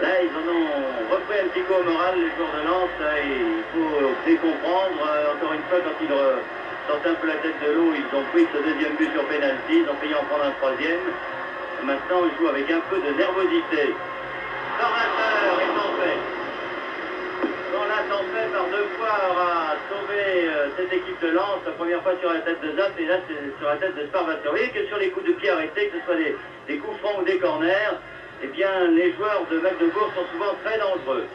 Là, ils en ont repris un petit coup au moral, les joueurs de Lens. Et il faut décomprendre. Encore une fois, quand ils sortent un peu la tête de l'eau, ils ont pris ce deuxième but sur pénalty. Ils ont failli en prendre un troisième. Et maintenant, ils jouent avec un peu de nervosité. Formateur est en fait. Dans la tempête, par deux fois, aura sauvé cette équipe de Lens. La première fois sur la tête de Zap et là, c'est sur la tête de Sparvator. Vous voyez que sur les coups de pied arrêtés, que ce soit des coups francs ou des corners, eh bien, les joueurs de Magdebourg sont souvent très dangereux.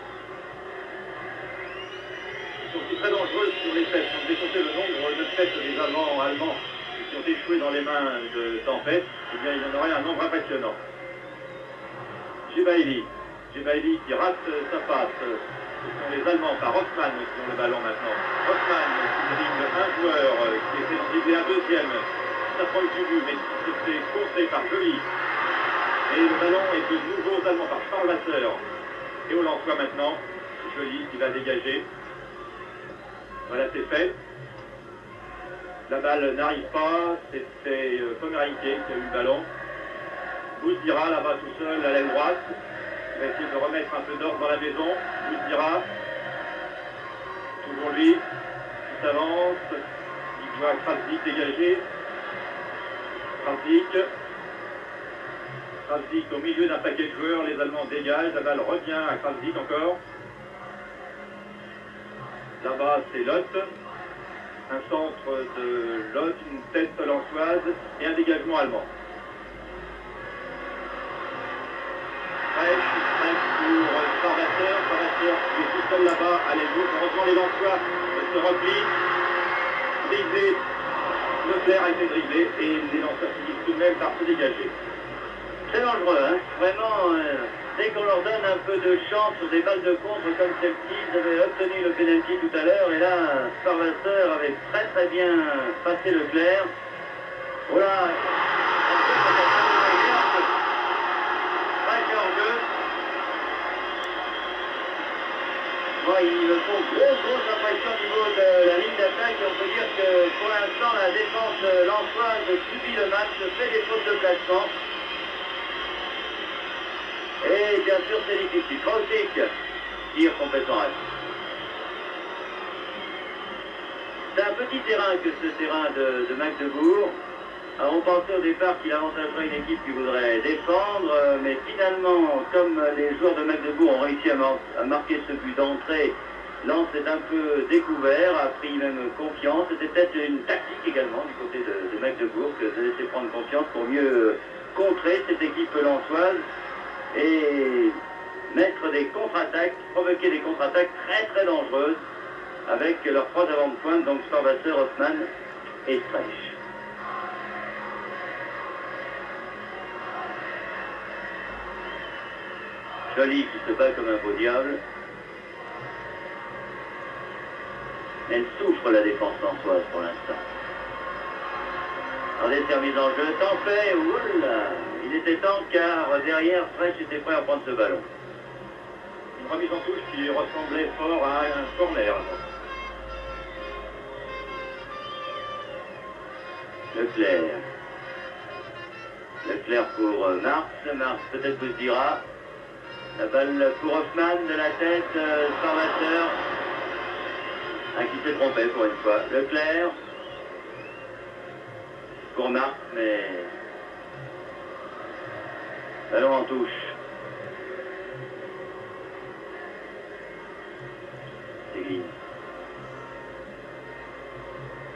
Ils sont aussi très dangereux sur les têtes. On décomptait le nombre de têtes des Allemands qui ont échoué dans les mains de Tempête. Eh bien, il y en aurait un nombre impressionnant. Gebaili qui rate sa passe. Ce sont les Allemands par Hoffmann qui ont le ballon maintenant. Hoffmann qui dribble un joueur qui essaie d'en dribbler un deuxième. Ça prend du but, mais qui se fait contrer par Joly. Et le ballon est de nouveau aux Allemands par Sparvasseur. Et on l'envoie maintenant. Joly qui va dégager. Voilà, c'est fait. La balle n'arrive pas. C'était Pomerinke qui a eu le ballon. Bouzdira là-bas tout seul à l'aile droite. Il va essayer de remettre un peu d'ordre dans la maison. Bouzdira. Toujours lui. Qui s'avance. Il doit Krasnik dégager. Krasnik au milieu d'un paquet de joueurs. Les Allemands dégagent. La balle revient à Krasnik encore. Là-bas, c'est Lot. Un centre de Lot, une tête lensoise et un dégagement allemand. Fraîche pour Sparvator qui est tout seul là-bas à l'aile gauche. Heureusement, les Lensois se replient. Dribblé. Leclerc a été dribblé et les Lensois finissent tout de même par se dégager. Très dangereux, hein. Vraiment, dès qu'on leur donne un peu de chance sur des balles de contre comme celle-ci, ils avaient obtenu le pénalty tout à l'heure et là, Sparvator avait très bien passé Leclerc. Voilà. Ouais, il me faut grosse impression au niveau de la ligne d'attaque et on peut dire que pour l'instant la défense lensoise subit le match, fait des fautes de placement. Et bien sûr c'est difficile. Krosik tire complètement raté. C'est un petit terrain que ce terrain de Magdebourg. Alors on pensait au départ qu'il avantagerait une équipe qui voudrait défendre, mais finalement, comme les joueurs de Magdebourg ont réussi à marquer ce but d'entrée, Lens est un peu découvert, a pris même confiance. C'était peut-être une tactique également du côté de Magdebourg que de laisser prendre confiance pour mieux contrer cette équipe lensoise et mettre des contre-attaques, provoquer des contre-attaques très dangereuses avec leurs trois avant de pointe, donc Sparvator, Hoffmann et Streich. Joly qui se bat comme un beau diable. Elle souffre la défense lensoise pour l'instant. Alors des services en jeu, tant fait, oula, il était temps car derrière Streich était prêt à prendre ce ballon. Une remise en touche qui ressemblait fort à un corner. Leclerc pour Marx peut-être Bouzdira. La balle pour Hoffmann de la tête, Sparvator. Qui s'est trompé pour une fois. Leclerc. Pour Marx, mais... Ballon en touche. Seguin.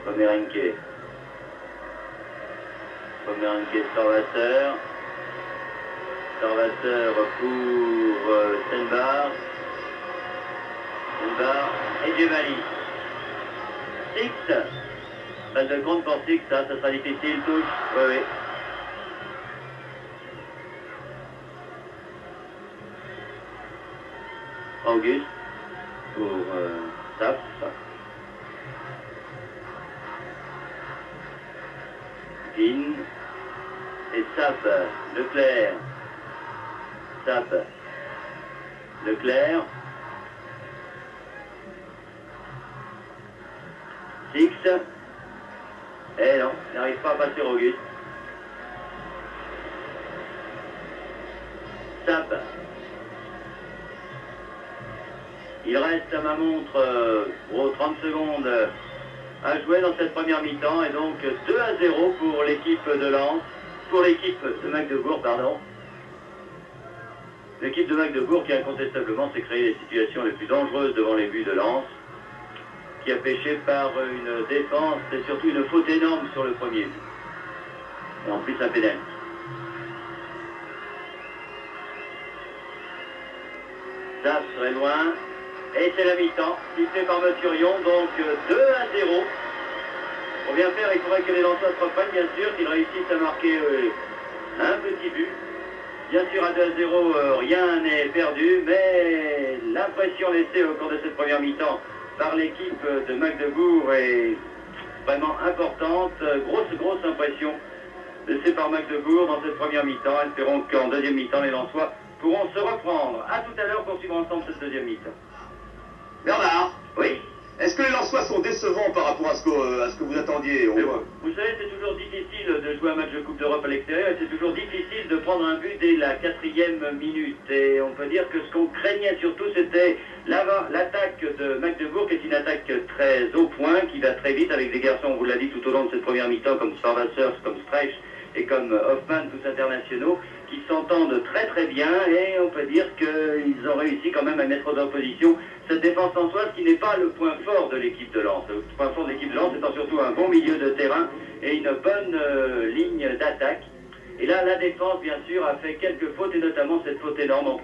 Pomerinke, Sparvator. Sparvator pour Stenbar et Gebaili. Six. Balle de compte pour Six, ça sera difficile, touche. Oui. Auguste pour Sap. Guin et Sap. Leclerc. Six. Eh non, il n'arrive pas à passer Auguste. Sap. Il reste à ma montre 30 secondes à jouer dans cette première mi-temps et donc 2-0 pour l'équipe de Lens, pour l'équipe de Magdebourg, pardon. L'équipe de Magdebourg qui incontestablement s'est créé les situations les plus dangereuses devant les buts de Lens, qui a pêché par une défense et surtout une faute énorme sur le premier but. Et en plus un pénalty. Ça serait loin. Et c'est la mi-temps, sifflé par Mathurion, donc 2-0. Pour bien faire, il faudrait que les Lensois se reprennent, bien sûr, qu'ils réussissent à marquer un petit but. Bien sûr, à 2-0, rien n'est perdu, mais l'impression laissée au cours de cette première mi-temps par l'équipe de Magdebourg est vraiment importante. Grosse impression laissée par Magdebourg dans cette première mi-temps. Espérons qu'en deuxième mi-temps, les Lensois pourront se reprendre. A tout à l'heure pour suivre ensemble cette deuxième mi-temps. Bernard, Oui. est-ce que les Lensois sont décevants par rapport à ce que vous attendiez? Vous savez, c'est toujours difficile de jouer un match de Coupe d'Europe à l'extérieur et c'est toujours difficile de prendre un but dès la 4e minute. Et on peut dire que ce qu'on craignait surtout, c'était l'attaque de Magdebourg, qui est une attaque très au point, qui va très vite avec des garçons, on vous l'a dit tout au long de cette première mi-temps, comme Svarvasseurs, comme Streich et comme Hoffmann, tous internationaux, qui s'entendent très bien et on peut dire qu'ils ont réussi quand même à mettre en opposition cette défense lensoise qui n'est pas le point fort de l'équipe de Lens. Le point fort de l'équipe de Lens étant surtout un bon milieu de terrain et une bonne ligne d'attaque. Et là, la défense, bien sûr, a fait quelques fautes et notamment cette faute énorme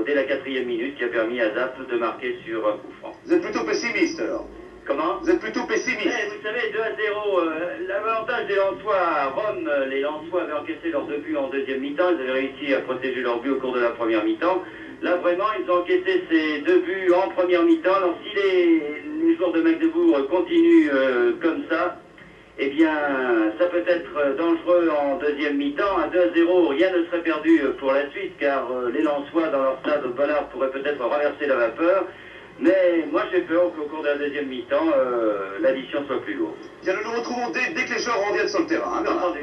dès la 4e minute qui a permis à Zap de marquer sur un coup franc. Vous êtes plutôt pessimiste alors? Comment? Vous êtes plutôt pessimiste? Vous savez, 2-0, l'avantage des Lensois à Rome, les Lensois avaient encaissé leurs 2 buts en deuxième mi-temps, ils avaient réussi à protéger leurs buts au cours de la première mi-temps. Là, vraiment, ils ont encaissé ces 2 buts en première mi-temps. Alors, si les joueurs de Magdebourg continuent comme ça, eh bien, ça peut être dangereux en deuxième mi-temps. À 2-0, rien ne serait perdu pour la suite, car les Lensois, dans leur stade au Bollard, pourraient peut-être renverser la vapeur. Mais moi, j'ai peur qu'au cours de la deuxième mi-temps, l'addition soit plus lourde. Bien, nous nous retrouvons dès que les joueurs reviennent sur le terrain, hein, Bernard. Entendu.